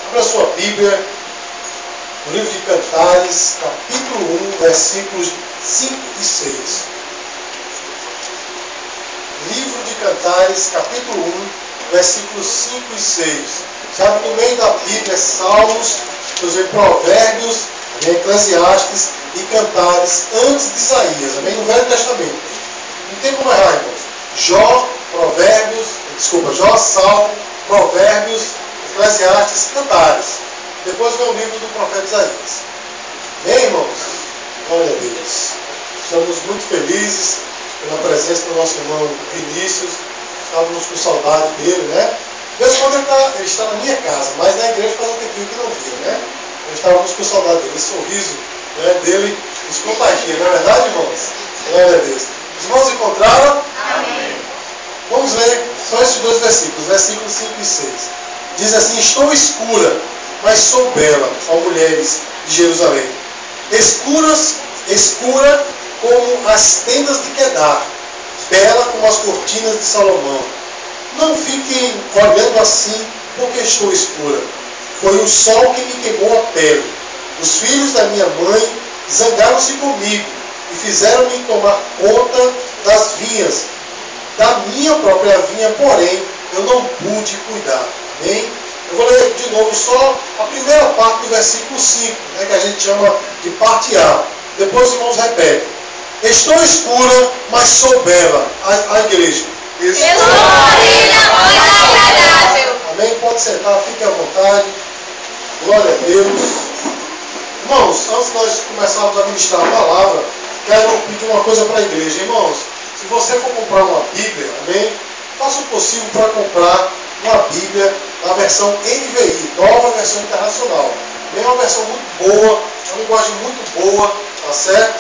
Abra sua Bíblia, no livro de Cantares, capítulo 1, versículos 5 e 6. Livro de Cantares, capítulo 1, versículos 5 e 6. Sabe que no meio da Bíblia é Salmos, Provérbios, Eclesiastes e Cantares antes de Isaías, amém? No Velho Testamento. Não tem como errar, irmãos. Jó, Salmo, Provérbios, Eclesiastes, Cantares. Depois vem o livro do profeta Isaías. Amém, irmãos? Glória a Deus. Estamos muito felizes pela presença do nosso irmão Vinícius. Estávamos com saudade dele, né? De vez em quando ele está na minha casa, mas na igreja faz um tempinho que não via, né? Nós estávamos com saudade dele. Esse sorriso, né, dele nos contagia, não é verdade, irmãos? Glória a Deus. Os irmãos encontraram? Amém. Vamos ler só esses dois versículos, versículos 5 e 6. Diz assim: estou escura, mas sou bela, ó mulheres de Jerusalém. Escura como as tendas de Quedar, bela como as cortinas de Salomão. Não fiquem olhando assim, porque estou escura. Foi o sol que me queimou a pele. Os filhos da minha mãe zangaram-se comigo e fizeram-me tomar conta das vinhas. Da minha própria vinha, porém, eu não pude cuidar. Amém? Eu vou ler de novo só a primeira parte do versículo 5, né, que a gente chama de parte A. Depois os irmãos repetem. Estou escura, mas sou bela. A igreja. Amém? Pode sentar, fique à vontade. Glória a Deus. Irmãos, antes de nós começarmos a ministrar a palavra, quero pedir uma coisa para a igreja. Irmãos, se você for comprar uma Bíblia, amém? Faça o possível para comprar uma Bíblia na versão NVI, nova versão internacional. É uma versão muito boa, uma linguagem muito boa, tá certo?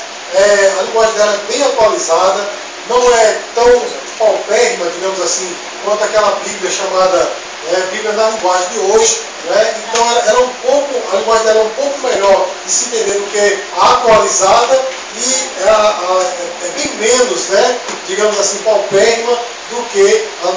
A linguagem dela é bem atualizada, não é tão paupérrima, digamos assim, quanto aquela Bíblia chamada Bíblia na linguagem de hoje, né? Então a linguagem dela é um pouco melhor de se entender do que a atualizada e é bem menos, né, digamos assim, paupérrima do que a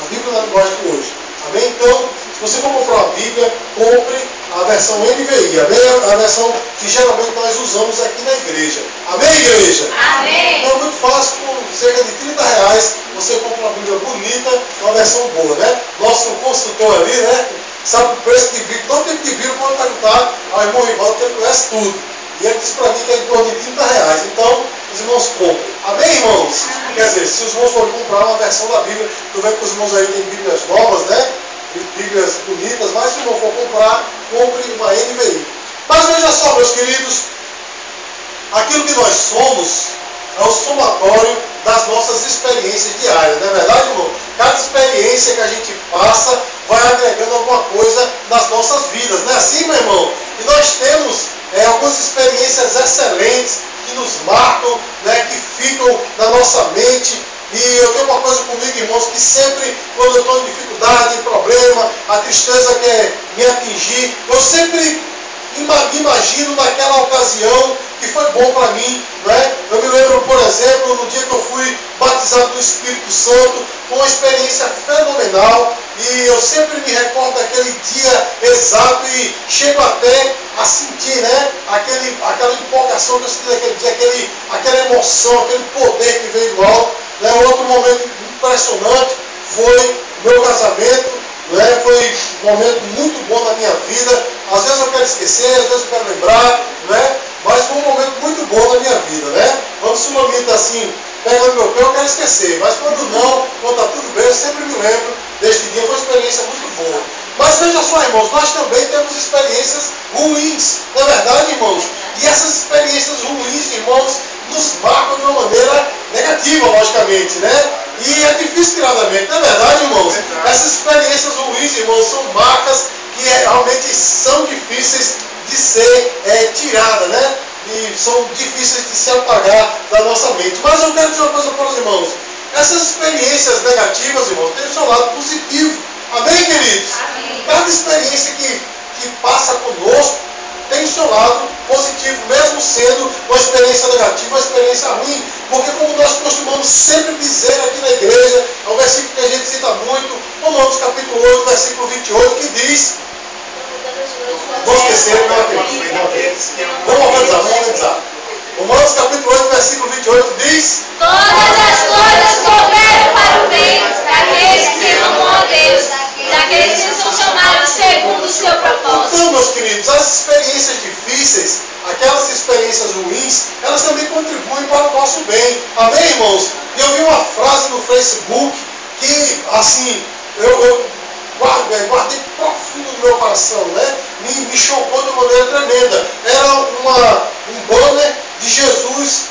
Bíblia na linguagem de hoje. Amém? Então, se você for comprar uma Bíblia, compre a versão NVI, amém? A versão que geralmente nós usamos aqui na igreja. Amém, igreja? Amém! Então é muito fácil, por cerca de R$30, você compra uma Bíblia bonita, uma versão boa, né? Nosso consultor ali, né, sabe o preço de Bíblia, todo tipo de Bíblia, pode perguntar ao irmão Rivaldo, que ele conhece tudo. E ele disse para mim que é em torno de R$30. Então, os irmãos comprem. Amém, irmãos? Amém. Quer dizer, se os irmãos forem comprar uma versão da Bíblia, tu vê que os irmãos aí têm Bíblias novas, né? Bíblias bonitas, mas se o irmão for comprar, compre uma NVI. Mas veja só, meus queridos, aquilo que nós somos é o somatório das nossas experiências diárias, não é verdade, irmão? Cada experiência que a gente passa vai agregando alguma coisa nas nossas vidas, não é assim, meu irmão? E nós temos algumas experiências excelentes que nos marcam, né, que ficam na nossa mente. E eu tenho uma coisa comigo, irmãos, que sempre, quando eu estou em dificuldade, em problema, a tristeza quer me atingir, eu sempre me imagino naquela ocasião que foi bom para mim, né? Eu me lembro, por exemplo, no dia que eu fui batizado do Espírito Santo, foi uma experiência fenomenal, e eu sempre me recordo daquele dia exato e chego até a sentir, né, aquela empolgação que eu senti naquele dia, aquela emoção, aquele poder que veio do alto. Né? Outro momento impressionante foi o meu casamento, né? Foi um momento muito bom na minha vida. Às vezes eu quero esquecer, às vezes eu quero lembrar, né? Mas foi um momento muito bom na minha vida, né? Quando o Sulamita assim pega no meu pé, eu quero esquecer, mas quando está tudo bem, eu sempre me lembro deste dia. Foi uma experiência muito boa. Mas veja só, irmãos, nós também temos experiências ruins, não é verdade, irmãos? E essas experiências ruins, irmãos, nos marcam de uma maneira negativa, logicamente, né? E é difícil tirar da mente, não é verdade, irmãos? Essas experiências ruins, irmãos, são marcas que realmente são difíceis de ser tiradas, né? E são difíceis de se apagar da nossa mente. Mas eu quero dizer uma coisa para os irmãos. Essas experiências negativas, irmãos, têm o seu lado positivo. Amém, queridos? Amém. Cada experiência que passa conosco tem o seu lado positivo, mesmo sendo uma experiência negativa, uma experiência ruim. Porque como nós costumamos sempre dizer aqui na igreja, é um versículo que a gente cita muito, Romanos capítulo capítulo 8, versículo 28, que diz... Vamos esquecer, não acredito. Vamos organizar. Romanos capítulo 8, versículo 28 diz: todas as coisas cooperam para o bem daqueles que amam a Deus, daqueles que são chamados segundo o seu propósito. Então, meus queridos, as experiências difíceis, aquelas experiências ruins, elas também contribuem para o nosso bem. Amém, irmãos? E eu vi uma frase no Facebook que, assim, eu guardei profundo no meu coração, né? Me chocou de uma maneira tremenda. Era um banner de Jesus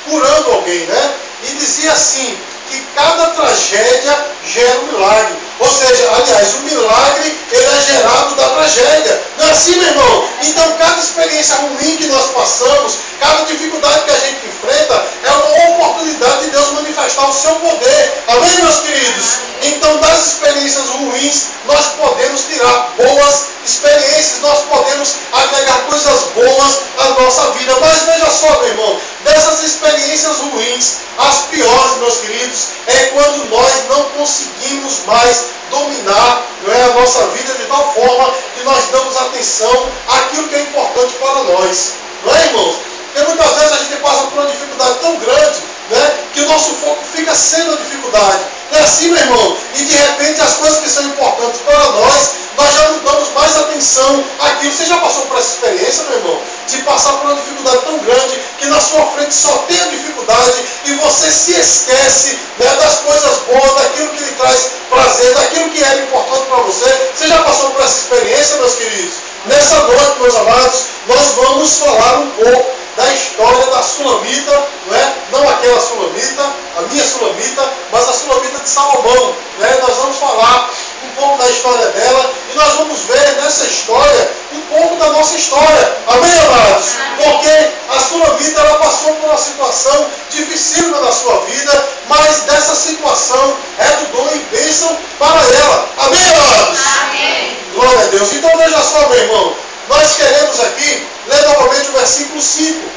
curando alguém, né? E dizia assim, que cada tragédia gera um milagre. Ou seja, aliás, o milagre ele é gerado da tragédia. Não é assim, meu irmão? Então, cada experiência ruim que nós passamos, cada dificuldade que a gente enfrenta, é uma oportunidade de Deus manifestar o seu poder. Amém, meus queridos? Então, das experiências ruins, nós podemos tirar boas experiências, nós podemos agregar coisas boas à nossa vida. Mas veja só, meu irmão, dessas experiências ruins, as piores, meus queridos, é quando nós não conseguimos mais dominar, não é, a nossa vida de tal forma que nós damos atenção àquilo que é importante para nós. Não é, irmãos? Porque muitas vezes a gente passa por uma dificuldade tão grande, né, que o nosso foco fica sendo a dificuldade. Não é assim, meu irmão? E de repente as coisas que são importantes para nós já não damos mais atenção àquilo. Você já passou por essa experiência, meu irmão? De passar por uma dificuldade tão grande que na sua frente só tem a dificuldade e você se esquece, né, das coisas boas, daquilo que lhe traz prazer, daquilo que era importante para você. Você já passou por essa experiência, meus queridos? Nessa noite, meus amados, nós vamos falar um pouco da história da Sulamita, não é? Não aquela Sulamita, a minha Sulamita, mas a Sulamita de Salomão, né? Nós vamos falar um pouco da história dela e nós vamos ver nessa história um pouco da nossa história. Amém, amados? Porque a Sulamita, ela passou por uma situação dificílima na sua vida, mas dessa situação redundou em bênção para ela. Amém, amados? Amém. Glória a Deus. Então veja só, meu irmão, nós queremos aqui ler novamente o versículo 5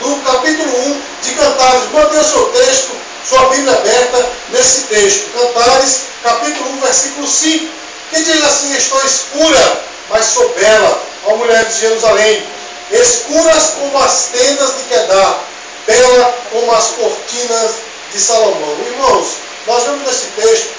do capítulo 1 de Cantares. Mantenha o seu texto, sua Bíblia aberta nesse texto. Cantares, capítulo 1, versículo 5, que diz assim: estou escura, mas sou bela, ó mulher de Jerusalém, escuras como as tendas de Quedar, bela como as cortinas de Salomão. Irmãos, nós vemos nesse texto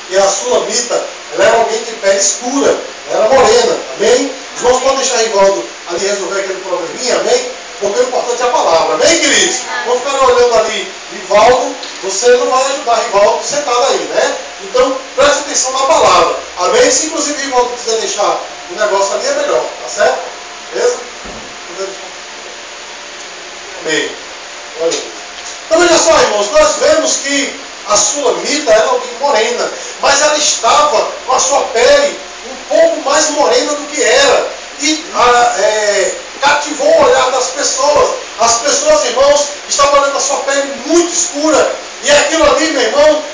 que a Sulamita, ela era alguém de pele escura, ela era morena, amém? Os irmãos podem deixar Rivaldo ali resolver aquele probleminha, amém? Porque o importante é a palavra, amém, queridos? Vamos ficar olhando ali, Rivaldo, você não vai ajudar Rivaldo sentado aí, né? Então, preste atenção na palavra, amém? Se inclusive Rivaldo quiser deixar o negócio ali, é melhor, tá certo? Beleza? Amém. Olha. Então, veja só, irmãos, nós vemos que a Sulamita era alguém morena, mas ela estava com a sua pele um pouco mais morena do que era. E cativou o olhar das pessoas. As pessoas, irmãos, estavam olhando a sua pele muito escura. E aquilo ali, meu irmão,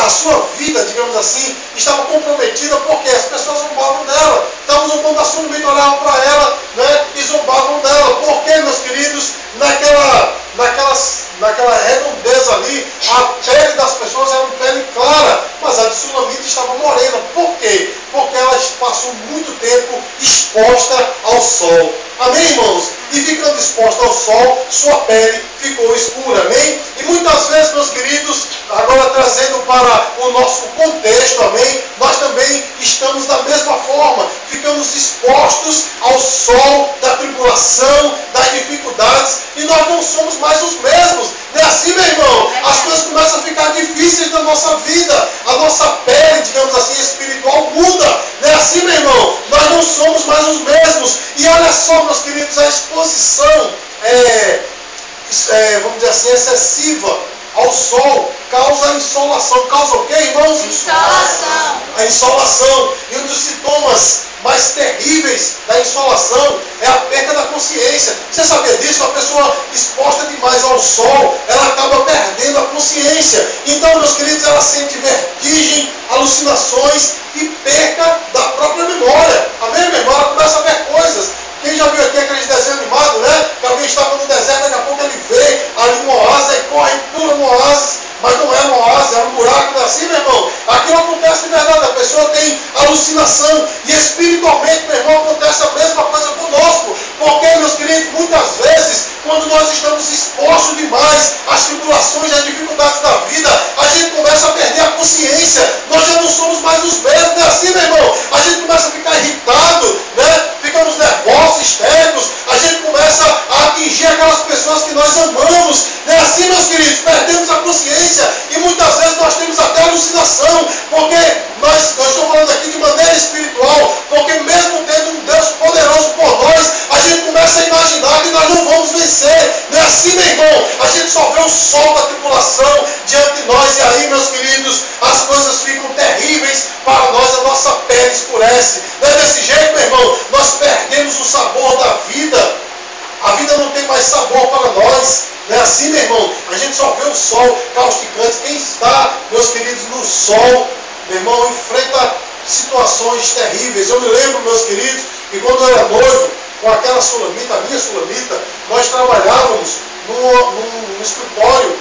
a sua vida, digamos assim, estava comprometida porque as pessoas zombavam dela. Estavam zombando da Sulamita, olhavam para ela, né, e zombavam dela. Porque, meus queridos, naquela redondeza ali, a pele das pessoas era uma pele clara, mas a de Sulamita estava morena. Por quê? Porque ela passou muito tempo exposta ao sol. Amém, irmãos? E ficando exposta ao sol, sua pele ficou escura. Amém? E muitas vezes, meus queridos, agora trazendo para o nosso contexto, amém? Nós também estamos da mesma forma. Ficamos expostos ao sol da tribulação, das dificuldades, e nós não somos mais os mesmos. Não é assim, meu irmão? As coisas começam a ficar difíceis na nossa vida. A nossa pele, digamos assim, espiritual muda. Não é assim, meu irmão? Nós não somos mais os mesmos. E olha só, meus queridos, a exposição vamos dizer assim, excessiva ao sol causa insolação. Causa o quê, irmãos? Insolação. A insolação. E um dos sintomas mais terríveis da insolação é a perda da consciência. Você sabia disso? A pessoa exposta demais ao sol, ela acaba perdendo a consciência. Então, meus queridos, ela sente vertigem, alucinações e perca da própria memória. Amém, meu irmão? Ela começa a ver coisas. Quem já viu aqui aqueles desenhos animados, né? Que alguém estava no deserto, daqui a pouco ele vê ali um oásis, aí corre, pula no oásis, mas não é um oásis, é um buraco, não é assim, meu irmão? Aquilo acontece de verdade pessoa tem alucinação. E espiritualmente, meu irmão, acontece a mesma coisa conosco. Porque, meus queridos, muitas vezes, quando nós estamos expostos demais às tribulações e às dificuldades da vida, a gente começa a perder a consciência. Nós já não somos mais os mesmos, não é assim, meu irmão? A gente começa a ficar irritado, né? Ficamos nervosos, histéricos. A gente começa a atingir aquelas pessoas que nós amamos. Não é assim, meus queridos? Perdemos a consciência e muitas vezes nós temos até alucinação, porque nós estamos falando aqui de maneira espiritual, porque mesmo tendo um Deus poderoso por nós, a gente começa a imaginar que nós não vamos vencer. Não é assim, meu irmão? A gente só vê o sol da tribulação diante de nós e aí, meus queridos, as coisas ficam terríveis para nós, a nossa pele escurece. Não é desse jeito, meu irmão? Nós perdemos o sabor da vida. A vida não tem mais sabor para nós. Não é assim, meu irmão? A gente só vê o sol causticante. Quem está, meus queridos, no sol, meu irmão, enfrenta situações terríveis. Eu me lembro, meus queridos, que quando eu era noivo, com aquela sulamita, a minha sulamita, nós trabalhávamos num escritório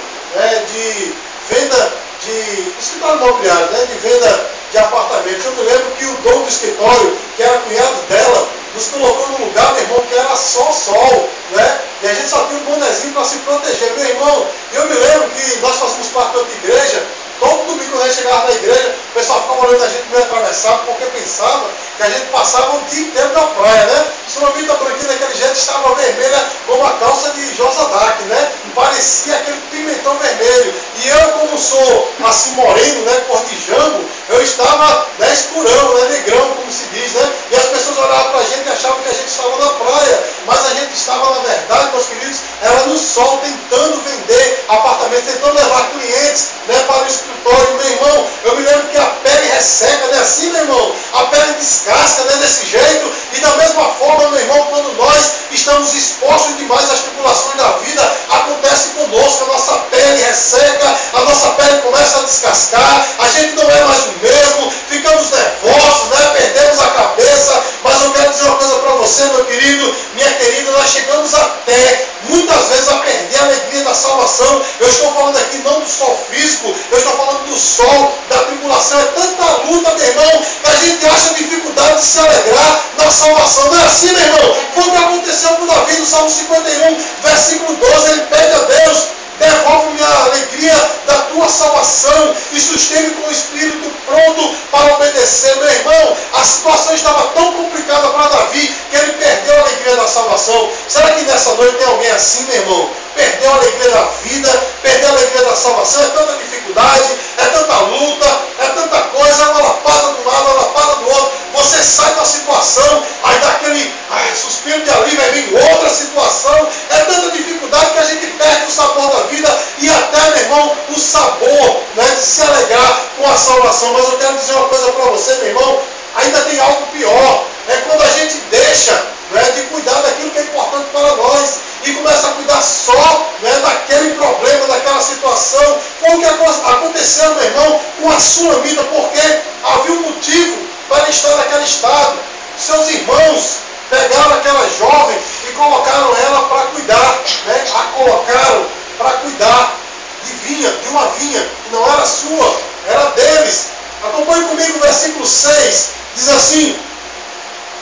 de venda de escritório imobiliário, né, de venda de apartamentos. Eu me lembro que o dono do escritório, que era cunhado dela, nos colocou num lugar, meu irmão, que era só sol, né? E a gente só tinha um bonezinho para se proteger. Meu irmão, eu me lembro que nós fazíamos parte da igreja. Todo domingo quando a gente chegava na igreja, o pessoal ficava olhando a gente meio atravessado, porque pensava que a gente passava o dia inteiro na praia, né? Sulamita branquinha daquele jeito estava vermelha como a calça de Josadak, né? Parecia aquele pimentão vermelho. E eu, como sou assim moreno, né? Cor de jambo, eu estava, né, escurão, né? Negrão, como se diz, né? E as pessoas olhavam para a gente e achavam que a gente estava na praia. Mas a gente estava, na verdade, meus queridos, era no sol, tentando vender apartamentos, tentando levar clientes, né, para o escritório. Meu irmão, eu me lembro que a pele resseca, não é assim, meu irmão? A pele descasca, né, desse jeito. E da mesma forma, meu irmão, quando nós estamos expostos demais às tribulações da vida, acontece conosco, a nossa pele resseca, a nossa pele começa a descascar, a gente não é mais o mesmo, ficamos nervosos, né, perdemos a cabeça. Mas eu quero dizer uma coisa para você, meu querido, minha querida, nós chegamos até, muitas vezes, a perder a alegria da salvação. Eu estou falando aqui não do sol físico, eu estou falando do sol da tribulação. É tanta luta, meu irmão, que a gente acha dificuldade de se alegrar na salvação. Não é assim, meu irmão? Foi o que aconteceu com Davi no Salmo 51, versículo 12. Ele pede a Deus: devolve-me a alegria da tua salvação e sustente com o espírito pronto para obedecer. Meu irmão, a situação estava tão complicada para Davi que ele perdeu a alegria da salvação. Será que nessa noite tem alguém assim, meu irmão? Perdeu a alegria da vida, perdeu a alegria da salvação. É tanta dificuldade, é tanta luta, é tanta coisa, é uma lapada de um lado, uma lapada do outro. Você sai da situação, aí dá aquele suspiro de alívio, aí vem outra situação. É tanta dificuldade que a gente perde o sabor da vida e até, meu irmão, o sabor, né, de se alegrar com a salvação. Mas eu quero dizer uma coisa para você, meu irmão, ainda tem algo pior. É quando a gente deixa, né, de cuidar daquilo que é importante para nós e começa a cuidar só, né, daquele problema, daquela situação. Foi o que aconteceu, meu irmão, com a Sulamita, porque havia um motivo para estar naquele estado. Seus irmãos pegaram aquela jovem e colocaram ela para cuidar, né, a colocaram para cuidar de uma vinha que não era sua, era deles. Acompanhe comigo o versículo 6, diz assim: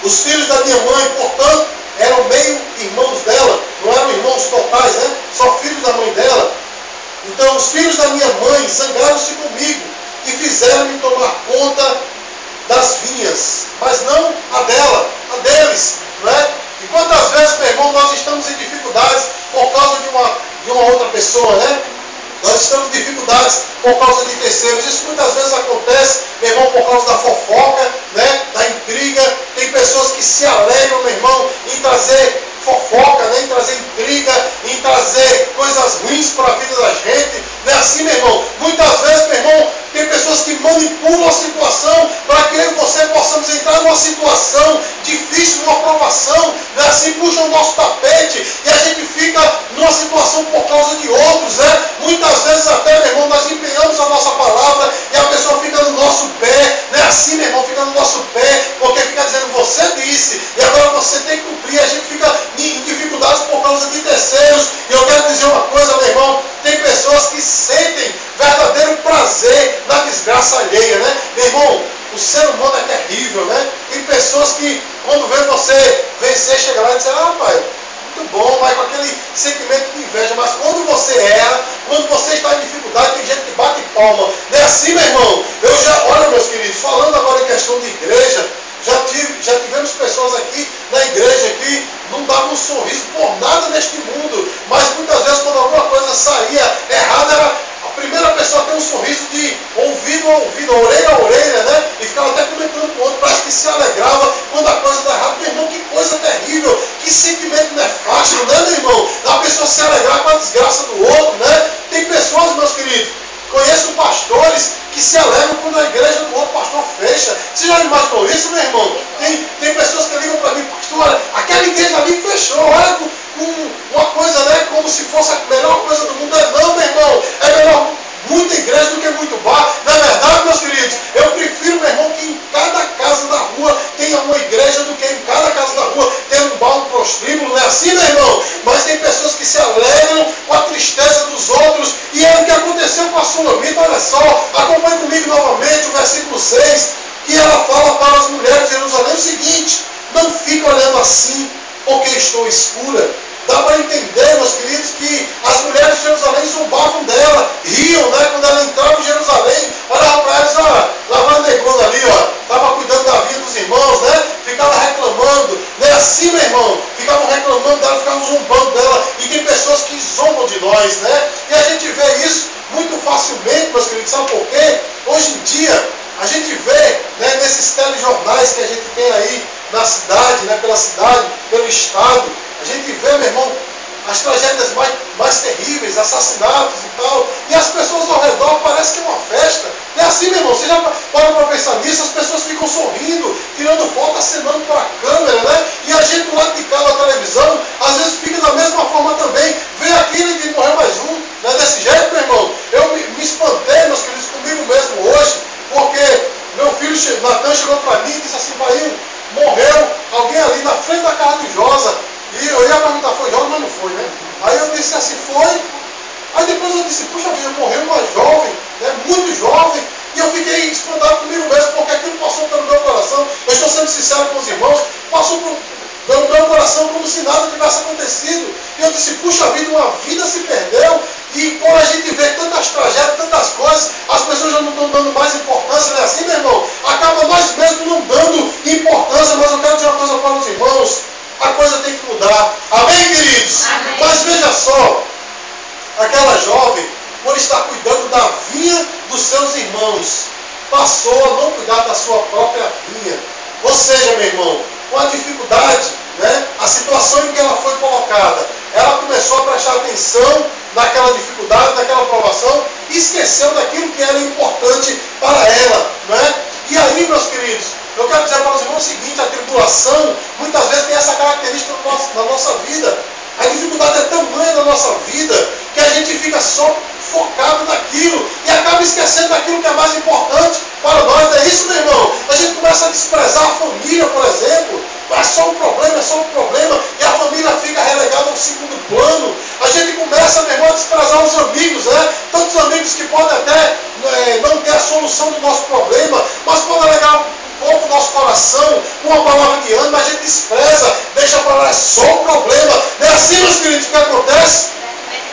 os filhos da minha mãe, portanto, eram meio irmãos dela, não eram irmãos totais, né? Só filhos da mãe dela. Então os filhos da minha mãe zangaram-se comigo e fizeram-me tomar conta das vinhas, mas não a dela, a deles, não é? E quantas vezes, meu irmão, nós estamos em dificuldades por causa de uma outra pessoa, né? Nós estamos em dificuldades por causa de terceiros. Isso muitas vezes acontece, meu irmão, por causa da fofoca, né? Da intriga. Tem pessoas que se alegram, meu irmão, em trazer fofoca, né? Em trazer intriga, em trazer coisas ruins para a vida da gente. Não é assim, meu irmão? Muitas vezes, meu irmão, tem pessoas que manipulam a situação para que eu e você possamos entrar numa situação difícil, numa provação, né? Assim, puxam o nosso tapete e a gente fica numa situação por causa de outros, né? Muitas vezes até, meu irmão, nós empenhamos a nossa palavra e a pessoa fica no nosso pé, né? Assim, meu irmão, fica no nosso pé, porque fica dizendo, você disse, e agora você tem que cumprir. A gente fica em dificuldades por causa de terceiros. E eu quero dizer uma coisa, meu irmão, tem pessoas que sentem verdadeiro prazer na desgraça alheia, né? Meu irmão, o o ser humano é terrível, né? Tem pessoas que, quando vê você vencer, chega lá e diz, ah, pai, muito bom, vai com aquele sentimento de inveja, mas quando você erra, quando você está em dificuldade, tem gente que bate palma. Não é assim, meu irmão? Olha, meus queridos, falando agora em questão de igreja, já tivemos pessoas aqui na igreja que não davam um sorriso por nada neste mundo, mas muitas vezes quando alguma coisa saía errada, era a primeira pessoa a ter um sorriso de ouvido a ouvido, orelha a orelha, né? E ficava até comentando com o outro, parece que se alegrava quando a coisa dá errado. Meu irmão, que coisa terrível, que sentimento nefasto, né, meu irmão? A pessoa se alegrar com a desgraça do outro, né? Tem pessoas, meus queridos, conheço pastores que se alegram quando a igreja do outro pastor fecha. Você já imaginou isso, meu irmão? Tem pessoas que ligam para mim, pastor, olha, aquela igreja ali fechou, olha, com uma coisa, né, como se fosse a melhor coisa do mundo. Não, meu irmão, é melhor muita igreja do que muito bar. Na verdade, meus queridos, eu prefiro, meu irmão, que em cada casa da rua tenha uma igreja do que em cada casa da rua tenha um bar, um prostíbulo. Não é assim, meu irmão? Mas tem pessoas que se alegram com a tristeza dos outros. E é o que aconteceu com a Sulamita. Olha só, acompanhe comigo novamente o versículo 6, que ela fala para as mulheres de Jerusalém o seguinte: não fique olhando assim, porque estou escura. Dá para entender, meus queridos, que as mulheres de Jerusalém zombavam dela, riam, né? Quando ela entrava em Jerusalém, olhava para elas, ó, lá vai a negona ali, ó, estava cuidando da vida dos irmãos, né? Ficava reclamando, não é assim, meu irmão? Ficavam reclamando dela, ficavam zombando dela, e tem pessoas que zombam de nós, né? E a gente vê isso muito facilmente, meus queridos, sabe por quê? Hoje em dia, a gente vê, né, nesses telejornais que a gente tem aí na cidade, né, pela cidade, pelo estado, a gente vê, meu irmão, as tragédias mais terríveis, assassinatos e tal, e as pessoas ao redor parece que é uma festa. Não é assim, meu irmão? Você já para para pensar nisso, as pessoas ficam sorrindo, tirando foto, acenando para a câmera, né? E a gente do lado de cá da televisão, às vezes fica da mesma forma também. Vê aquilo e morreu mais um. Não é desse jeito, meu irmão? Eu me espantei, meus queridos, comigo mesmo hoje, porque meu filho, Natan, chegou para mim e disse assim, pai, morreu alguém ali na frente da casa de Josa. E eu ia perguntar, foi Josa, mas não foi, né? Aí eu disse assim, foi. Aí depois eu disse, puxa vida, morreu uma jovem, né, muito jovem. E eu fiquei espantado comigo mesmo, porque aquilo passou pelo meu coração. Eu estou sendo sincero com os irmãos, passou pelo meu coração como se nada tivesse acontecido. E eu disse, puxa vida, uma vida se perdeu. E por a gente ver tantas tragédias, tantas coisas, as pessoas já não estão dando mais importância, não é assim, meu irmão? Acaba nós mesmos não dando importância, mas eu quero dizer uma coisa para os irmãos, a coisa tem que mudar. Amém, queridos? Amém. Mas veja só, aquela jovem, por estar cuidando da vinha dos seus irmãos, passou a não cuidar da sua própria vinha. Ou seja, meu irmão, com a dificuldade, né, a situação em que ela foi colocada, ela começou a prestar atenção naquela dificuldade, naquela provação, e esqueceu daquilo que era importante para ela, não é? E aí, meus queridos, eu quero dizer para os irmãos o seguinte: a tribulação muitas vezes tem essa característica na nossa vida. A dificuldade é tamanha na nossa vida que a gente fica só focado naquilo e acaba esquecendo daquilo que é mais importante para nós. Não é isso, meu irmão? A gente começa a desprezar a família, por exemplo. É só um problema, e a família fica relegada ao segundo plano. A gente começa, meu irmão, a desprezar os amigos, né? Tantos amigos que podem até não ter a solução do nosso problema, mas podem alegar um pouco o nosso coração, com uma palavra de ânimo, a gente despreza, deixa para lá, é só um problema. Não é assim, meus queridos, o que acontece?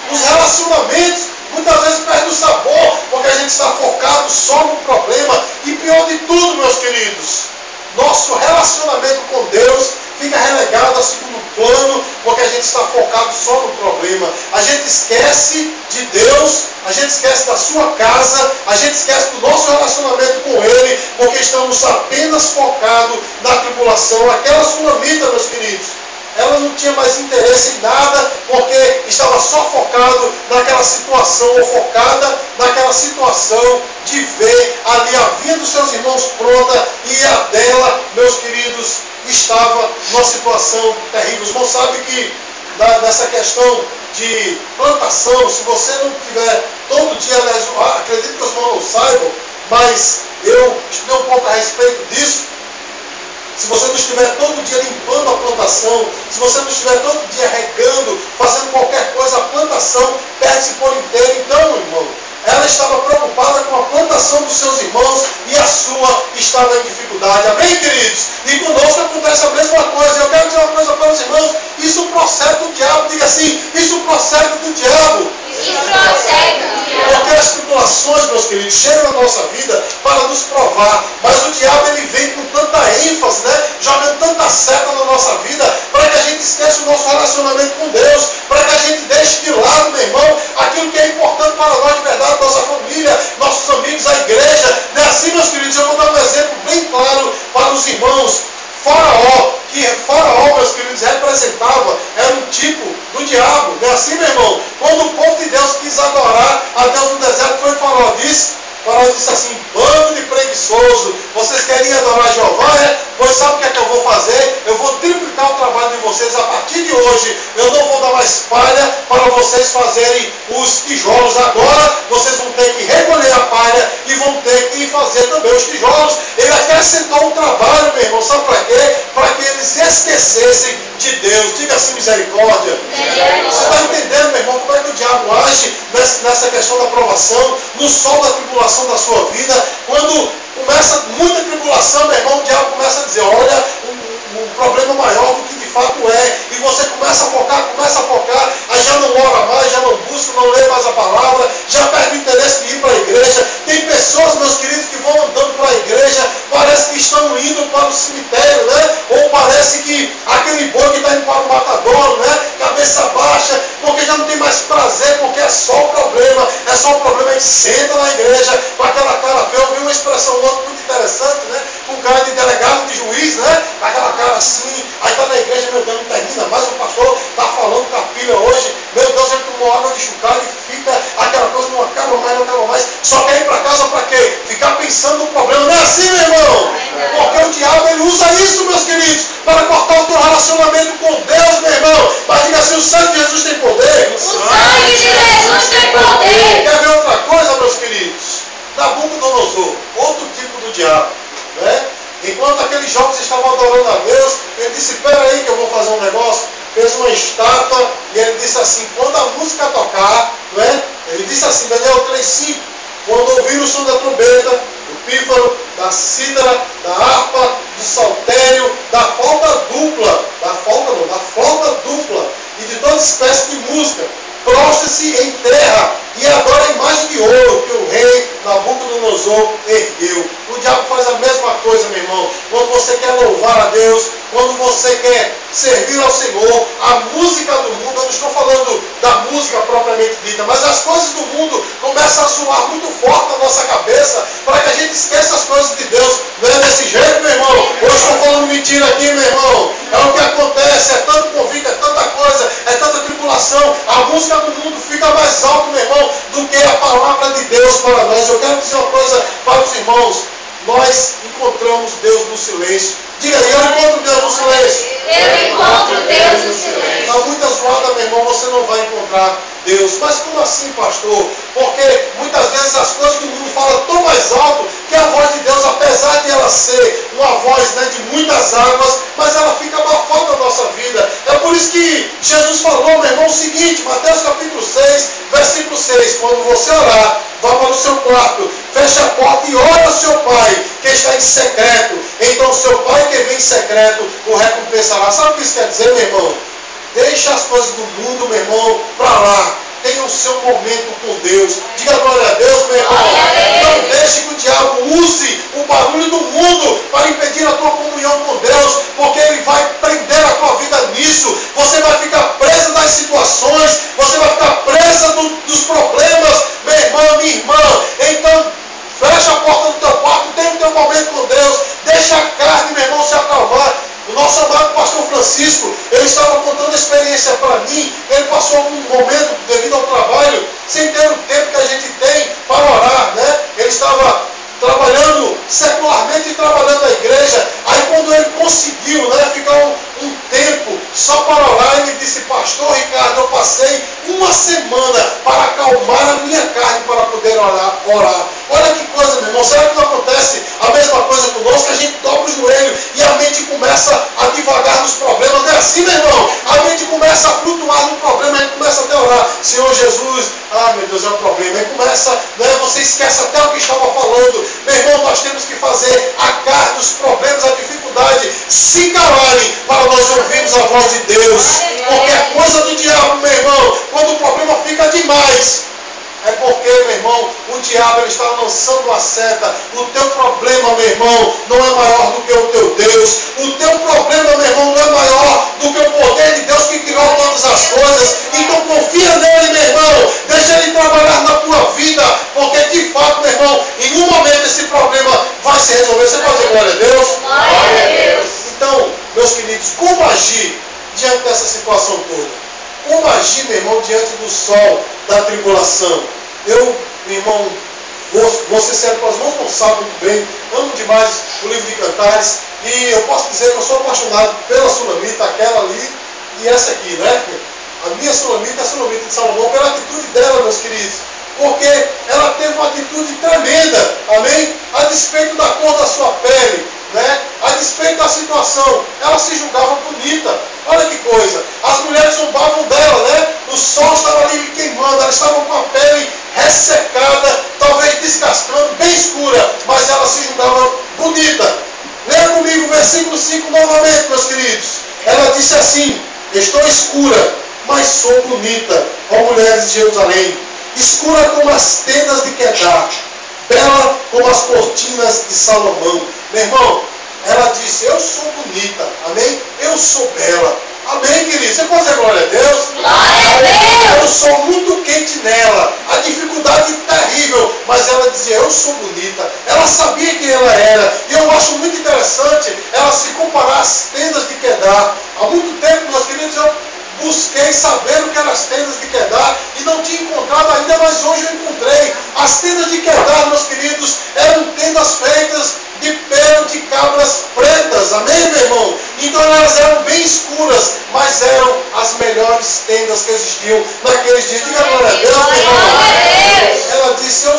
Os relacionamentos muitas vezes perdem o sabor, porque a gente está focado só no problema. E pior de tudo, meus queridos, nosso relacionamento com Deus fica relegado a segundo plano, porque a gente está focado só no problema. A gente esquece de Deus, a gente esquece da sua casa, a gente esquece do nosso relacionamento com Ele, porque estamos apenas focados na tribulação. Aquela sulamita, meus queridos, ela não tinha mais interesse em nada, porque estava só focado naquela situação, ou focada naquela situação de ver ali a vinha dos seus irmãos pronta, e a dela, meus queridos, estava numa situação terrível. Os irmãos sabem que nessa questão de plantação, se você não tiver todo dia, aliás, acredito que os irmãos não saibam, mas eu estudei um pouco a respeito disso. Se você não estiver todo dia limpando a plantação, se você não estiver todo dia regando, fazendo qualquer coisa, a plantação perde-se por inteiro. Então, irmão, ela estava preocupada com a plantação dos seus irmãos e a sua estava em dificuldade. Amém, queridos? E conosco acontece a mesma coisa. Eu quero dizer uma coisa para os irmãos: isso procede do diabo. Diga assim: isso procede do diabo. Porque as tribulações, meus queridos, chegam na nossa vida para nos provar. Mas o diabo, ele vem com tanta ênfase, né? Jogando tanta seta na nossa vida, para que a gente esqueça o nosso relacionamento com Deus, para que a gente deixe de lado, meu irmão, aquilo que é importante para nós de verdade, nossa família, nossos amigos, a igreja. Não é assim, meus queridos? Eu vou dar um exemplo bem claro para os irmãos. Faraó, que Faraó, meus queridos, representava, era um tipo do diabo. Não é assim, meu irmão? Quando o povo de Deus quis adorar a Deus no deserto, foi Faraó disse assim: bando de preguiçoso, vocês querem adorar Jeová, é? Pois sabe o que é que eu vou fazer? Eu vou triplicar o trabalho de vocês. A partir de hoje, eu não vou dar mais palha para vocês fazerem os tijolos. Agora, vocês vão ter que recolher a palha e vão ter que fazer também os tijolos. Ele acrescentou um trabalho, meu irmão, sabe para quê? Para que eles esquecessem de Deus. Diga assim: misericórdia. Você está entendendo, meu irmão, como é que o diabo age nessa questão da provação, no sol da tribulação da sua vida? Quando começa muita tribulação, meu irmão, o diabo começa a dizer: olha, um problema maior do que de fato é. E você começa a focar, aí já não ora mais, já não busca, não lê mais a palavra, já perde o interesse de ir para a igreja. Tem pessoas, meus queridos, que vão andando para a igreja, parece que estão indo para o cemitério, né? Ou parece que aquele boi que está indo para o matadouro, né? Cabeça baixa, porque já não tem mais prazer, porque é só o problema. É só o problema. A gente senta na igreja com aquela cara feia. Eu vi uma expressão muito interessante, né? Um cara de delegado, de juiz, né? Com aquela cara assim, aí está na igreja: meu Deus, não termina mais, o pastor está falando com a filha hoje, meu Deus, ele tomou água de chucalho e fica aquela coisa, não acaba mais, só quer ir para casa para quê? Ficar pensando no problema. Não é assim, meu irmão? Porque o diabo, ele usa isso, meus queridos, para cortar o teu relacionamento com Deus, meu irmão. Mas diga assim: o sangue de Jesus tem poder. O sangue de Jesus tem poder. Quer ver outra coisa, meus queridos? Nabucodonosor, outro tipo do diabo, né? Enquanto aqueles jovens estavam adorando a Deus, ele disse: espera aí que eu vou fazer um negócio. Fez uma estátua e ele disse assim: quando a música tocar, não é? Ele disse assim, Daniel 3:5, quando ouvir o som da trombeta, do pífaro, da cítara, da harpa, do saltério, da flauta dupla e de toda espécie de música, prostre-se em terra e adora a imagem de ouro que o rei Nabucodonosor ergueu. O diabo faz a mesma coisa, meu irmão. Quando você quer louvar a Deus, quando você quer servir ao Senhor, a música do mundo, eu não estou falando da música propriamente dita, mas as coisas do mundo começam a soar muito forte na nossa cabeça, para que a gente esqueça as coisas de Deus. Não é desse jeito, meu irmão? Eu estou falando mentira aqui, meu irmão. É o que acontece, é tanto convite, é tanta coisa, é tanta tribulação. A música do mundo fica mais alta, meu irmão, do que a palavra de Deus para nós. Eu quero dizer uma coisa para os irmãos: nós encontramos Deus no silêncio. Diga aí: eu encontro Deus no silêncio. Eu encontro Deus no silêncio. Na muita zoada, meu irmão, você não vai encontrar Deus. Mas como assim, pastor? Porque muitas vezes as coisas do mundo falam tão mais alto que a voz de Deus, apesar de ela ser uma voz, né, de muitas águas, mas ela fica abafada na nossa vida. É por isso que Jesus falou, meu irmão, o seguinte: Mateus capítulo 6, versículo 6, quando você orar, vá para o seu quarto, feche a porta e ore ao seu pai que está em secreto. Então seu pai que vem em secreto o recompensará. Sabe o que isso quer dizer, meu irmão? Deixa as coisas do mundo, meu irmão, para lá. Tenha o seu momento com Deus. Diga glória a Deus, meu irmão. Não deixe que o diabo use o barulho do mundo para impedir a tua comunhão com Deus, porque ele vai prender a tua vida nisso. Você vai ficar presa das situações, você vai ficar presa dos problemas, meu irmão, minha irmã. Então, fecha a porta do teu quarto, tenha o teu momento com Deus, deixa a carne, meu irmão, se acalmar. O nosso amado pastor Francisco, ele estava contando a experiência para mim. Ele passou um momento, devido ao trabalho, sem ter o tempo que a gente tem para orar, né? Ele estava trabalhando secularmente e trabalhando na igreja. Aí quando ele conseguiu, né, ficar um tempo só para orar, ele disse: pastor Ricardo, eu passei uma semana para acalmar a minha carne para poder orar. Olha que coisa, meu irmão. Será que não acontece a mesma coisa conosco? A gente dobra o joelho e a mente começa a divagar nos problemas. Não é assim, meu irmão? A mente começa a flutuar no problema, a gente começa até a orar: Senhor Jesus, meu de Deus é o problema. Aí começa, né, você esquece até o que estava falando. Meu irmão, nós temos que fazer a carne, os problemas, a dificuldade se calarem para nós ouvirmos a voz de Deus. Porque é coisa do diabo, meu irmão. Quando o problema fica demais, é porque, meu irmão, o diabo ele está lançando uma seta. O teu problema, meu irmão, não é maior do que o teu Deus. O teu problema, meu irmão, não é maior do que o poder de Deus que criou todas as coisas. Então confia nele, meu irmão. Deixa ele trabalhar na tua vida. Porque de fato, meu irmão, em um momento esse problema vai se resolver. Você pode dizer glória a Deus? Glória a Deus. Então, meus queridos, como agir diante dessa situação toda? Como agir, meu irmão, diante do sol da tribulação? Eu, meu irmão, vou ser sério com os irmãos, não sabem muito bem, amo demais o livro de Cantares, e eu posso dizer que eu sou apaixonado pela Sulamita, aquela ali e essa aqui, né? A minha Sulamita é a Sulamita de Salomão, pela atitude dela, meus queridos, porque ela teve uma atitude tremenda, amém? A despeito da cor da sua pele, né? A despeito da situação, ela se julgava bonita. Olha que coisa, as mulheres zombavam dela, né? O sol estava ali queimando, elas estavam com a pele ressecada, talvez descascando, bem escura, mas ela se julgava bonita. Leia comigo o versículo 5 novamente, meus queridos. Ela disse assim: estou escura, mas sou bonita, ó mulheres de Jerusalém, escura como as tendas de Quedar, bela como as cortinas de Salomão. Meu irmão, ela disse: eu sou bonita, amém? Eu sou bela, amém, querido? Você pode dizer glória a Deus? Glória a Deus! Eu sou muito quente nela, a dificuldade terrível, mas ela dizia: eu sou bonita. Ela sabia quem ela era, e eu acho muito interessante ela se comparar às tendas de Quedar. Há muito tempo, meus queridos, eu busquei saber o que eram as tendas de Quedar e não tinha encontrado ainda, mas hoje eu encontrei. As tendas de Quedar, meus queridos, eram tendas feitas de pelo de cabras pretas, amém, meu irmão? Então elas eram bem escuras, mas eram as melhores tendas que existiam naqueles dias. Diga glória a Deus, meu irmão. Ela disse: eu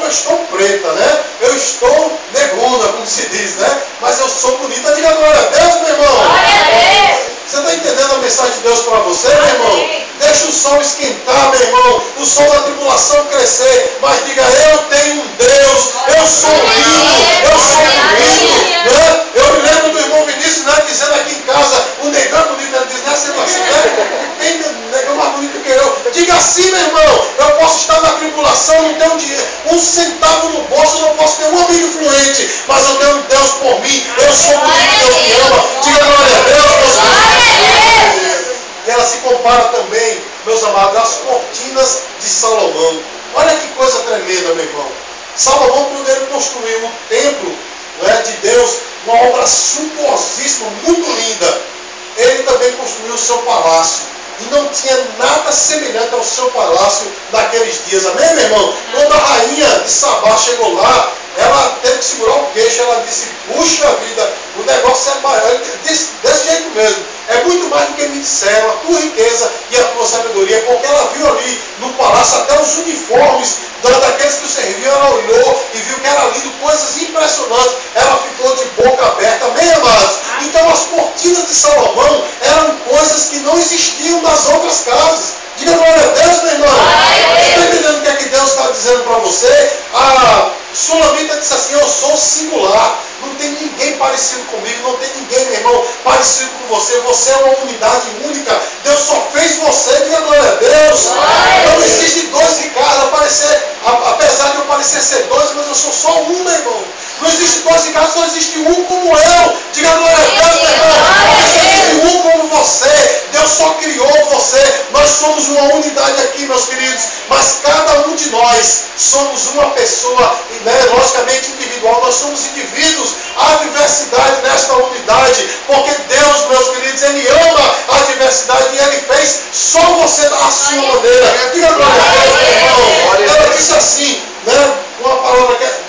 estou preta, né? Eu estou negona, como se diz, né? Mas eu sou bonita. Diga glória a Deus, meu irmão. Glória a Deus. Você está entendendo a mensagem de Deus para você, meu irmão? Deixa o sol esquentar, meu irmão. O sol da tribulação crescer. Mas diga: eu tenho um Deus. Eu sou lindo. Eu sou bonito. Né? Eu me lembro do irmão Vinícius, né, dizendo aqui em casa: o negão é bonito. Ele diz: né, você não acha, né? Tem negão mais bonito que eu. Diga assim, meu irmão: eu posso estar na tribulação, não tenho dinheiro, um centavo no bolso, eu não posso ter um amigo influente, mas eu tenho um Deus por mim. Eu sou bonito, Deus me ama. Diga glória a Deus, meus amigos. E ela se compara também, meus amados, às cortinas de Salomão. Olha que coisa tremenda, meu irmão. Salomão, quando ele construiu o templo, né, de Deus, uma obra suntuosíssima, muito linda, ele também construiu o seu palácio. E não tinha nada semelhante ao seu palácio naqueles dias. Amém, meu irmão? Quando a rainha de Sabá chegou lá, ela teve que segurar o queixo. Ela disse: puxa vida, o negócio é maior. Desse jeito mesmo. É muito mais do que me disseram, a tua riqueza e a tua sabedoria. Porque ela viu ali no palácio até os uniformes daqueles que o serviam. Ela olhou e viu que era lindo, coisas impressionantes. Ela ficou de boca aberta. Amém, amados? Então as cortinas de Salomão eram coisas que não existiam nas outras casas. Diga glória a Deus, meu irmão. Você está entendendo o que é que Deus está dizendo para você? A Sulamita disse assim: eu sou singular. Não tem ninguém parecido comigo. Não tem ninguém, meu irmão, parecido com você. Você é uma unidade única. Deus só fez você. Diga glória a Deus. Não existe dois Ricardo. Apesar de eu parecer ser dois, mas eu sou só um, meu irmão. Não existe dois Ricardo, só existe um como eu. Diga glória a Deus, meu irmão. Não existe um como você. Deus só criou você. Nós somos uma unidade aqui, meus queridos. Mas cada um de nós somos uma pessoa, né, logicamente individual. Nós somos indivíduos. Há diversidade nesta unidade. Porque Deus, meus queridos, Ele ama a diversidade e Ele fez só você da sua maneira. Diga glória a Deus, meu irmão. Ela disse assim, né, uma palavra que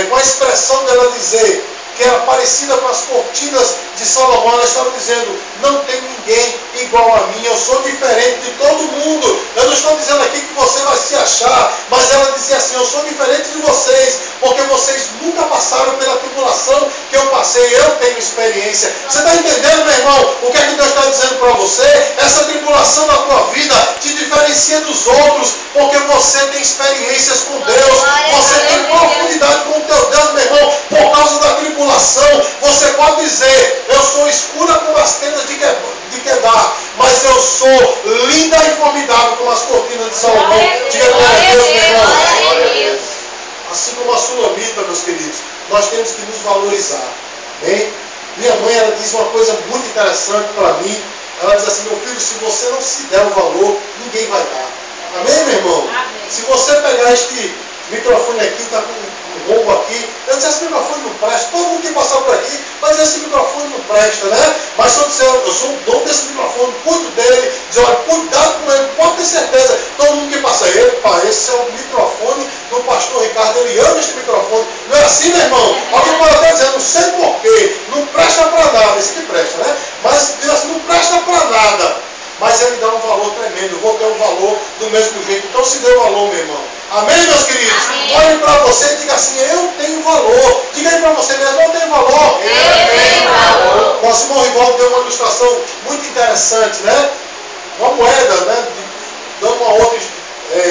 com a expressão dela dizer: que era parecida com as cortinas de Salomão. Ela estava dizendo: não tem ninguém igual a mim, eu sou diferente de todo mundo. Eu não estou dizendo aqui que você vai se achar, mas ela dizia assim: eu sou diferente de vocês, porque vocês nunca passaram pela tribulação que eu passei, eu tenho experiência. Você está entendendo, meu irmão, o que é que Deus está dizendo para você? Essa tribulação na tua vida te diferencia dos outros, porque você tem experiências com Deus, você tem profundidade com o teu Deus, meu irmão. Por causa da tribulação, você pode dizer: eu sou escura como as tendas de Quedar, mas eu sou linda e formidável como as cortinas de Salomão. Diga glória a Deus, meu irmão. Assim como a Sulamita, meus queridos, nós temos que nos valorizar. Bem? Minha mãe, ela diz uma coisa muito interessante para mim. Ela diz assim: meu filho, se você não se der o valor, ninguém vai dar. Amém, meu irmão? Amém. Se você pegar este microfone aqui, está com um roubo aqui, eu disse: esse microfone não presta. Todo mundo que passar por aqui, mas esse microfone não presta, né? Mas se eu disser: eu sou o dono desse microfone, cuido dele, diz: olha, cuidado com ele, pode ter certeza. Todo mundo que passa: epa, esse é o microfone do pastor Ricardo, ele ama este microfone. Não é assim, meu irmão? Alguém pode até dizer: não sei porquê, não presta para nada. Esse que presta, né? Mas Deus não presta para nada. Mas ele dá um valor tremendo. Eu vou ter um valor do mesmo jeito. Então se dê o valor, meu irmão. Amém, meus queridos? Olhem para você e diga assim: eu tenho valor. Diga aí para você mesmo: eu tenho valor. Eu tenho valor. Nosso irmão Rivaldo deu uma ilustração muito interessante, né? Uma moeda, né? Dando uma outra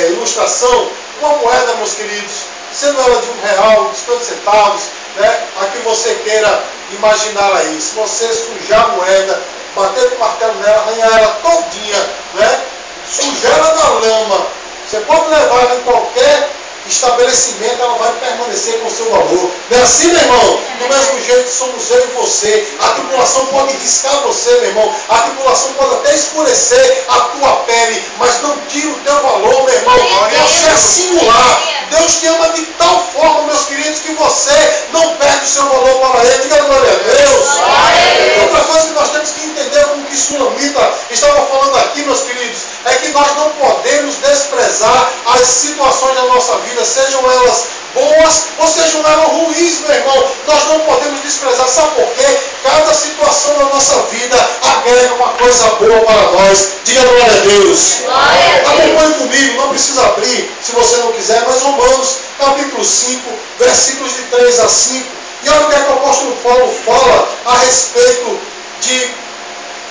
ilustração. Uma moeda, meus queridos, sendo ela de R$1, de 50 centavos, né? A que você queira imaginar aí. Se você sujar a moeda, bater com o martelo nela, arranhar ela todinha, né? Sujar ela na lama, você pode levar ela em qualquer estabelecimento, ela vai permanecer com o seu valor. Não é assim, meu irmão? Do mesmo jeito somos eu e você. A tribulação pode riscar você, meu irmão. A tribulação pode até escurecer a tua pele, mas não tira o teu valor, meu irmão. Você é singular. Deus te ama de tal forma, meus queridos, que você não perde o seu valor para Ele. Diga glória a Deus. Outra coisa que nós temos que entender, como que Sulamita estava falando aqui, meus queridos, é que nós não podemos desprezar as situações da nossa vida, sejam elas boas ou sejam elas ruins, meu irmão. Nós não podemos desprezar. Sabe por quê? Cada situação da nossa vida agrega uma coisa boa para nós. Diga glória a Deus. Acompanhe comigo, não precisa abrir se você não quiser, mas Romanos capítulo 5, versículos de 3 a 5. E olha o que é que o apóstolo Paulo fala a respeito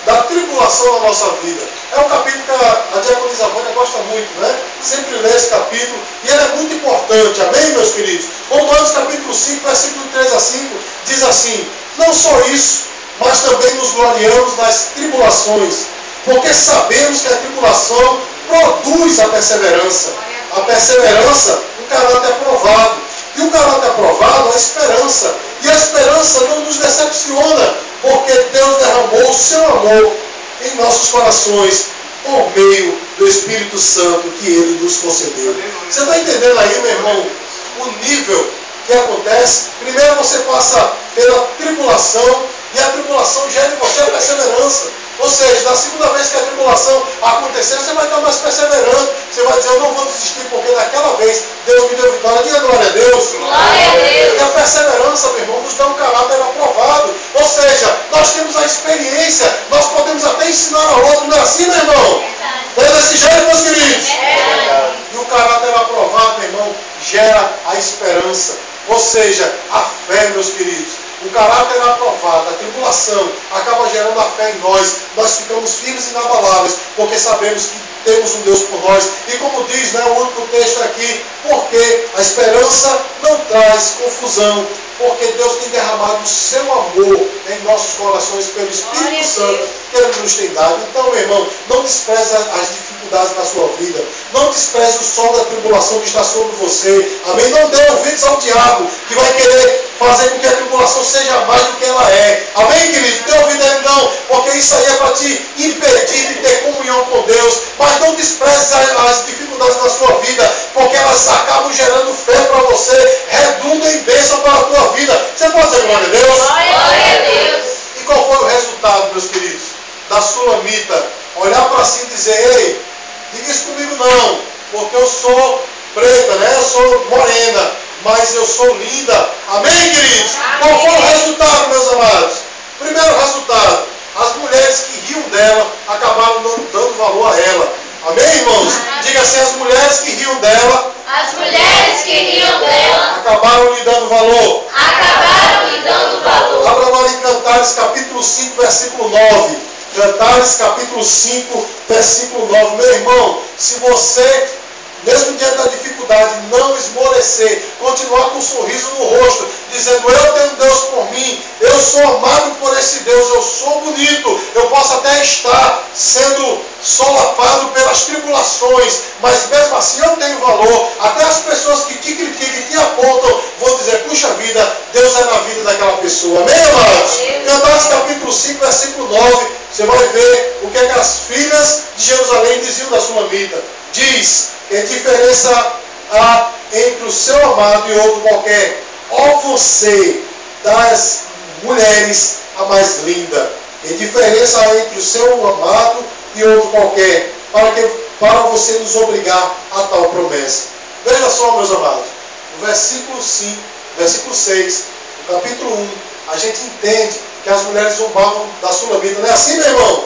da tribulação da nossa vida. É um capítulo que a diaconisa Vânia gosta muito, né? Sempre lê esse capítulo e ele é muito importante. Amém, meus queridos? Romanos capítulo 5, versículo 3 a 5 diz assim: não só isso, mas também nos gloriamos nas tribulações, porque sabemos que a tribulação produz a perseverança. A perseverança, um caráter aprovado. E o caráter aprovado, a esperança. E a esperança não nos decepciona, porque Deus derramou o seu amor em nossos corações por meio do Espírito Santo que Ele nos concedeu. Você está entendendo aí, meu irmão, o nível que acontece? Primeiro você passa pela tribulação, e a tribulação gera em você a perseverança. Ou seja, na segunda vez que a tribulação acontecer, você vai estar mais perseverante. Você vai dizer: eu não vou desistir, porque daquela vez Deus me deu vitória. Diga glória a Deus. Glória a Deus. E a perseverança, meu irmão, nos dá um caráter aprovado. Ou seja, nós temos a experiência, nós podemos até ensinar a outro. Não é assim, meu irmão? Não é desse jeito, meus queridos? E o caráter aprovado, meu irmão, gera a esperança. Ou seja, a fé, meus queridos. O caráter aprovado, a tribulação acaba gerando a fé em nós. Nós ficamos firmes e inabaláveis, porque sabemos que temos um Deus por nós. E como diz, né, o único texto aqui: porque a esperança não traz confusão, porque Deus tem derramado o seu amor em nossos corações pelo Espírito Santo que Ele nos tem dado. Então, meu irmão, não despreze as dificuldades da sua vida. Não despreze o sol da tribulação que está sobre você. Amém? Não dê ouvidos ao diabo, que vai querer fazer com que a tribulação seja mais do que ela é. Amém, querido? Dê ouvido a ele não, porque isso aí é para te impedir de ter comunhão com Deus. Mas não despreze as dificuldades da sua vida, porque elas acabam gerando fé para você, redundam em bênção para a tua vida. Você pode dizer glória a Deus? Glória a Deus. E qual foi o resultado, meus queridos, da Sulamita? Olhar para si e dizer: ei, diga isso comigo não, porque eu sou preta, né? Eu sou morena. mas eu sou linda. Amém, queridos? Qual foi o resultado, meus amados? Primeiro resultado, as mulheres que riam dela acabaram dando valor a ela. Amém, irmãos? Diga assim, as mulheres que riam dela, as mulheres que riam dela, acabaram lhe dando valor. acabaram lhe dando valor. Abra lá em Cantares, capítulo 5, versículo 9. Cantares, capítulo 5, versículo 9. Meu irmão, se você, mesmo diante da dificuldade, não esmorecer, continuar com um sorriso no rosto, dizendo, eu tenho Deus por mim, eu sou amado por esse Deus, eu sou bonito, eu posso até estar sendo solapado pelas tribulações, mas mesmo assim eu tenho valor. Até as pessoas que te criticam e te apontam vão dizer, puxa vida, Deus é na vida daquela pessoa. Amém, amados? Cantares capítulo 5, versículo 9, você vai ver o que é que as filhas de Jerusalém diziam da Sulamita. Diz, que diferença há entre o seu amado e outro qualquer? Ó você, das mulheres, a mais linda. Que diferença há entre o seu amado e outro qualquer? Para você nos obrigar a tal promessa. Veja só, meus amados. No versículo 5, versículo 6, no capítulo 1, a gente entende que as mulheres zombavam da Sulamita. Não é assim, meu irmão?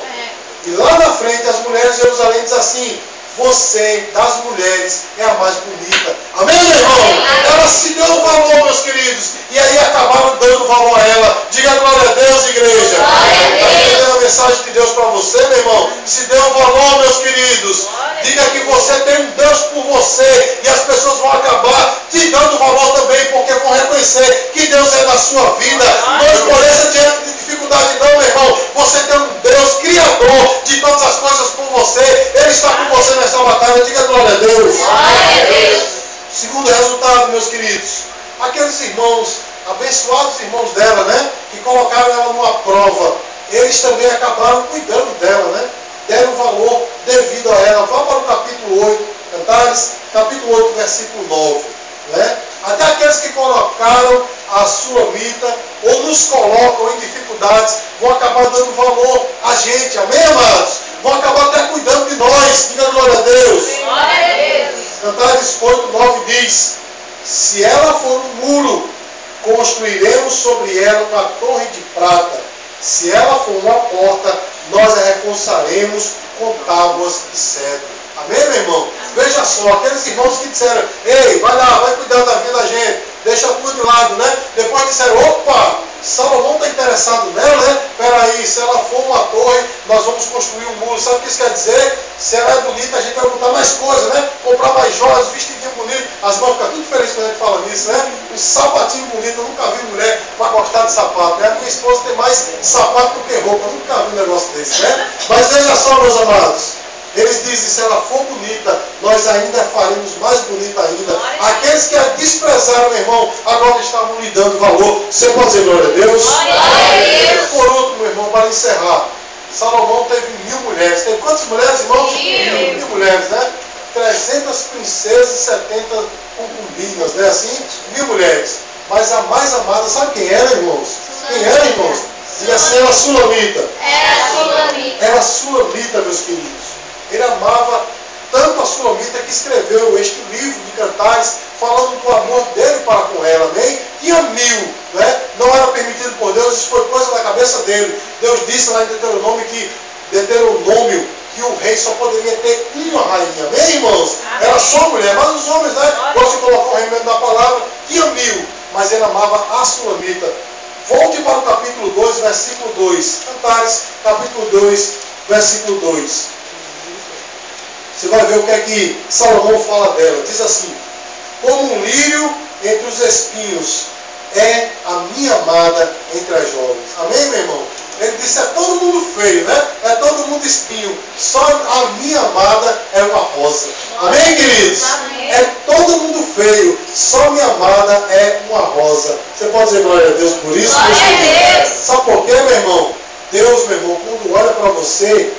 E lá na frente, as mulheres de Jerusalém dizem assim, você, das mulheres, é a mais bonita. Amém, meu irmão? Ela se deu valor, meus queridos. E aí acabaram dando valor a ela. Diga glória a Deus, igreja. Está entendendo a mensagem de Deus para você, meu irmão? Se deu valor, meus queridos. Diga que você tem um Deus por você. E as pessoas vão acabar te dando valor também, porque vão reconhecer que Deus é na sua vida. Não esmoreça diante de dificuldade, não, meu irmão. Você tem um Deus criador de todas as coisas por você. Ele está com você nessa batalha. Diga glória a Deus. Glória a Deus. Segundo resultado, meus queridos, aqueles irmãos, abençoados irmãos dela, né, que colocaram ela numa prova, eles também acabaram cuidando dela, né, deram valor devido a ela. Vá para o capítulo 8, Cantares, capítulo 8, versículo 9, né? Até aqueles que colocaram a Sulamita ou nos colocam em dificuldades vão acabar dando valor a gente, amém, amados? Vão acabar até cuidando de nós. Diga glória a Deus. Glória a Deus. Cantares 8, 9 diz, se ela for um muro, construiremos sobre ela uma torre de prata. Se ela for uma porta, nós a reforçaremos com tábuas de cedro. Amém, meu irmão? Veja só, aqueles irmãos que disseram, ei, vai lá, vai cuidar da vida da gente, deixa tudo de lado, né? Depois disseram, opa, Salomão está interessado nela, né? Peraí, se ela for uma torre, nós vamos construir um muro. Sabe o que isso quer dizer? Se ela é bonita, a gente vai botar mais coisa, né? Comprar mais joias, vestidinho bonito. As mãos ficam tudo felizes quando a gente fala nisso, né? Um sapatinho bonito, eu nunca vi mulher para gostar de sapato, né? A minha esposa tem mais sapato do que roupa, eu nunca vi um negócio desse, né? Mas veja só, meus amados. Eles dizem, se ela for bonita, nós ainda faremos mais bonita ainda. Aqueles que a desprezaram, meu irmão, agora estavam lhe dando valor. Você pode dizer glória a Deus? Glória a Deus. Por último, meu irmão, para encerrar, Salomão teve 1000 mulheres. Teve quantas mulheres, irmãos? 1000 mulheres, né? 300 princesas e 70 concubinas, né? Assim, 1000 mulheres. Mas a mais amada, sabe quem era, irmãos? Quem era, irmãos? Diga assim, era a Sulamita. Era a Sulamita. Era a Sulamita, meus queridos. Ele amava tanto a Sulamita que escreveu este livro de Cantares falando do amor dele para com ela, amém? Tinha 1000, né? Não era permitido por Deus, isso foi coisa da cabeça dele. Deus disse lá em Deuteronômio que o rei só poderia ter uma rainha, amém, irmãos? Amém. Era só mulher, mas os homens, né? Gostam de colocar o remendo na palavra, tinha 1000, mas ele amava a Sulamita. Volte para o capítulo 2, versículo 2. Cantares, capítulo 2, versículo 2. Você vai ver o que é que Salomão fala dela. Diz assim, como um lírio entre os espinhos, é a minha amada entre as jovens. Amém, meu irmão? Ele disse, é todo mundo feio, né? É todo mundo espinho. Só a minha amada é uma rosa. Amém, queridos? Amém. É todo mundo feio. Só minha amada é uma rosa. Você pode dizer glória a Deus por isso? Glória a Deus. Sabe por quê, meu irmão? Deus, meu irmão, quando olha para você,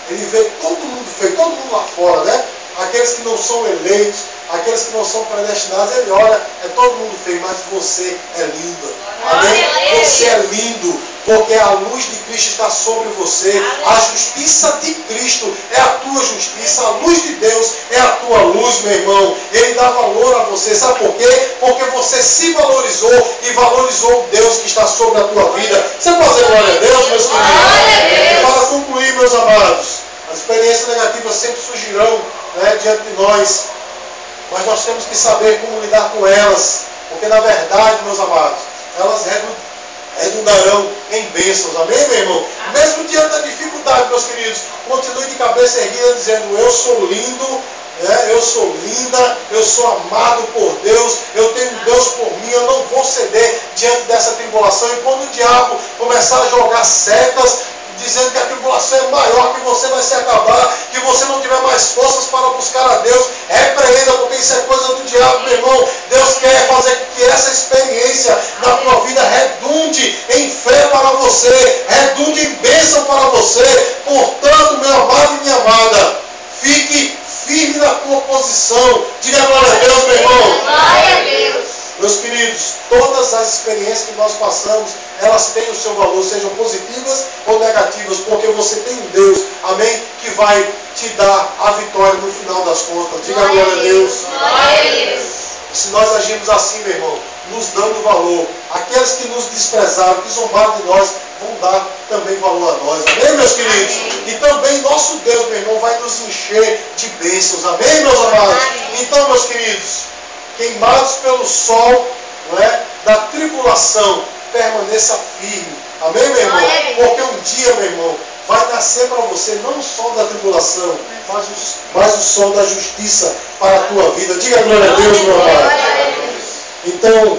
Ele vê todo mundo feio, todo mundo lá fora, né? Aqueles que não são eleitos, aqueles que não são predestinados, Ele olha, é todo mundo feio, mas você é lindo. Amém? Você é lindo. porque a luz de Cristo está sobre você. A justiça de Cristo é a tua justiça, a luz de Deus é a tua luz, meu irmão. Ele dá valor a você, sabe por quê? Porque você se valorizou e valorizou o Deus que está sobre a tua vida. Você pode dizer glória a Deus, meus queridos? E para concluir, meus amados, as experiências negativas sempre surgirão, né, diante de nós, mas nós temos que saber como lidar com elas, porque na verdade, meus amados, elas redundarão em bênçãos, amém, meu irmão? Mesmo diante da dificuldade, meus queridos, continue de cabeça erguida dizendo: eu sou lindo, né? Eu sou linda, eu sou amado por Deus, eu tenho Deus por mim, eu não vou ceder diante dessa tribulação. E quando o diabo começar a jogar setas, dizendo que a tribulação é maior, que você vai se acabar, que você não tiver mais forças para buscar a Deus, repreenda, porque isso é coisa do diabo, meu irmão. Deus quer fazer com que essa experiência na tua vida redunde em fé para você, redunde em bênção para você. Portanto, meu amado e minha amada, fique firme na tua posição. Diga glória a Deus, meu irmão. Glória a Deus. Meus queridos, todas as experiências que nós passamos, elas têm o seu valor, sejam positivas ou negativas, porque você tem um Deus, amém, que vai te dar a vitória no final das contas. Diga glória a Deus. Glória a Deus. E se nós agirmos assim, meu irmão, nos dando valor, aqueles que nos desprezaram, que zombaram de nós, vão dar também valor a nós. Amém, meus queridos? Amém. E também nosso Deus, meu irmão, vai nos encher de bênçãos. Amém, meus amados? Amém. Então, meus queridos, queimados pelo sol, não é, da tribulação, permaneça firme. Amém, meu irmão? Porque um dia, meu irmão, vai nascer para você não o sol da tribulação, mas o sol da justiça para a tua vida. Diga glória a Deus, meu amado. Então,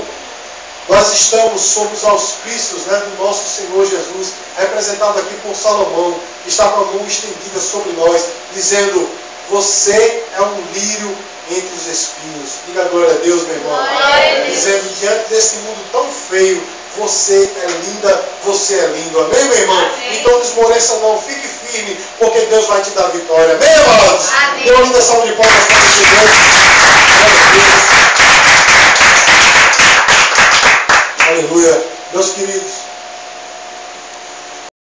nós estamos sob os auspícios, né, do nosso Senhor Jesus, representado aqui por Salomão, que está com a mão estendida sobre nós, dizendo: você é um lírio entre os espinhos. Diga glória a Deus, meu irmão. Dizendo: diante desse mundo tão feio, você é linda, você é lindo. Amém, meu irmão? Amém. Então desmoreça não, fique firme, porque Deus vai te dar vitória. Amém, amados? Dê uma linda salva de palmas para o Senhor. Glória a Deus. Aleluia. Meus queridos,